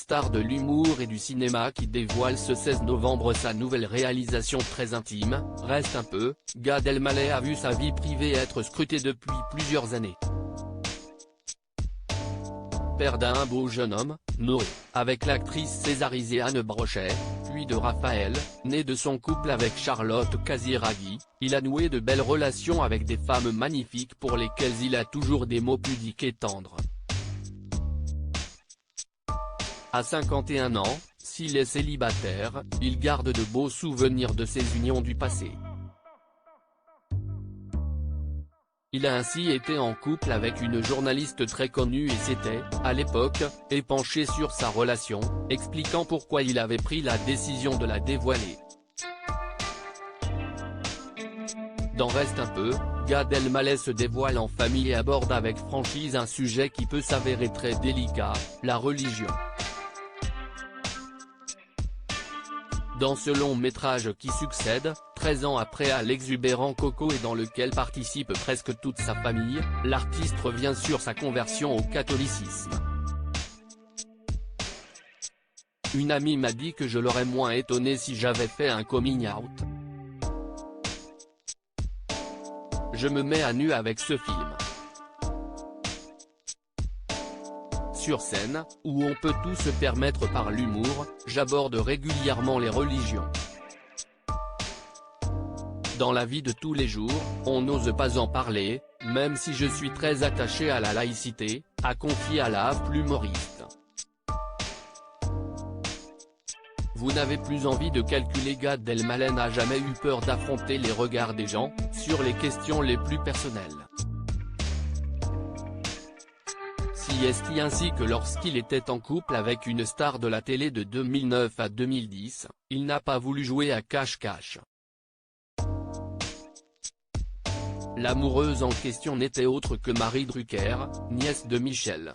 star de l'humour et du cinéma qui dévoile ce 16 novembre sa nouvelle réalisation très intime, Reste un peu. Gad Elmaleh a vu sa vie privée être scrutée depuis plusieurs années. Père d'un beau jeune homme, Noé, avec l'actrice césarisée Anne Brochet, puis de Raphaël, né de son couple avec Charlotte Casiraghi, il a noué de belles relations avec des femmes magnifiques pour lesquelles il a toujours des mots pudiques et tendres. À 51 ans, s'il est célibataire, il garde de beaux souvenirs de ses unions du passé. Il a ainsi été en couple avec une journaliste très connue et s'était, à l'époque, épanché sur sa relation, expliquant pourquoi il avait pris la décision de la dévoiler. Dans Reste un peu, Gad Elmaleh se dévoile en famille et aborde avec franchise un sujet qui peut s'avérer très délicat, la religion. Dans ce long métrage qui succède, 13 ans après à l'exubérant Coco et dans lequel participe presque toute sa famille, l'artiste revient sur sa conversion au catholicisme. Une amie m'a dit que je l'aurais moins étonné si j'avais fait un coming out. Je me mets à nu avec ce film. Sur scène, où on peut tout se permettre par l'humour, j'aborde régulièrement les religions. Dans la vie de tous les jours, on n'ose pas en parler, même si je suis très attaché à la laïcité, a confié à la l'humoriste. Vous n'avez plus envie de calculer. Gad Elmaleh n'a jamais eu peur d'affronter les regards des gens, sur les questions les plus personnelles. Si est-il ainsi que lorsqu'il était en couple avec une star de la télé de 2009 à 2010, il n'a pas voulu jouer à cache-cache. L'amoureuse en question n'était autre que Marie Drucker, nièce de Michel.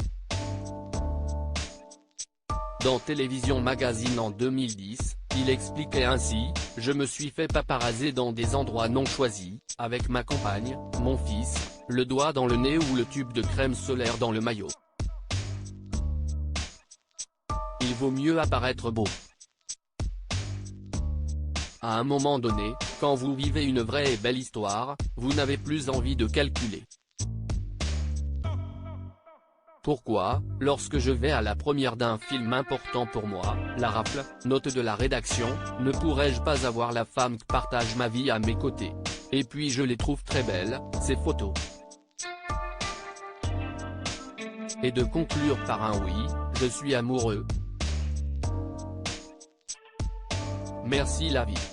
Dans Télévision Magazine en 2010, il expliquait ainsi « Je me suis fait paparazzer dans des endroits non choisis, avec ma compagne, mon fils, le doigt dans le nez ou le tube de crème solaire dans le maillot. Il vaut mieux apparaître beau. » À un moment donné, quand vous vivez une vraie et belle histoire, vous n'avez plus envie de calculer. Pourquoi, lorsque je vais à la première d'un film important pour moi, La Rafle, note de la rédaction, ne pourrais-je pas avoir la femme qui partage ma vie à mes côtés? Et puis je les trouve très belles, ces photos. Et de conclure par un oui, je suis amoureux. Merci la vie.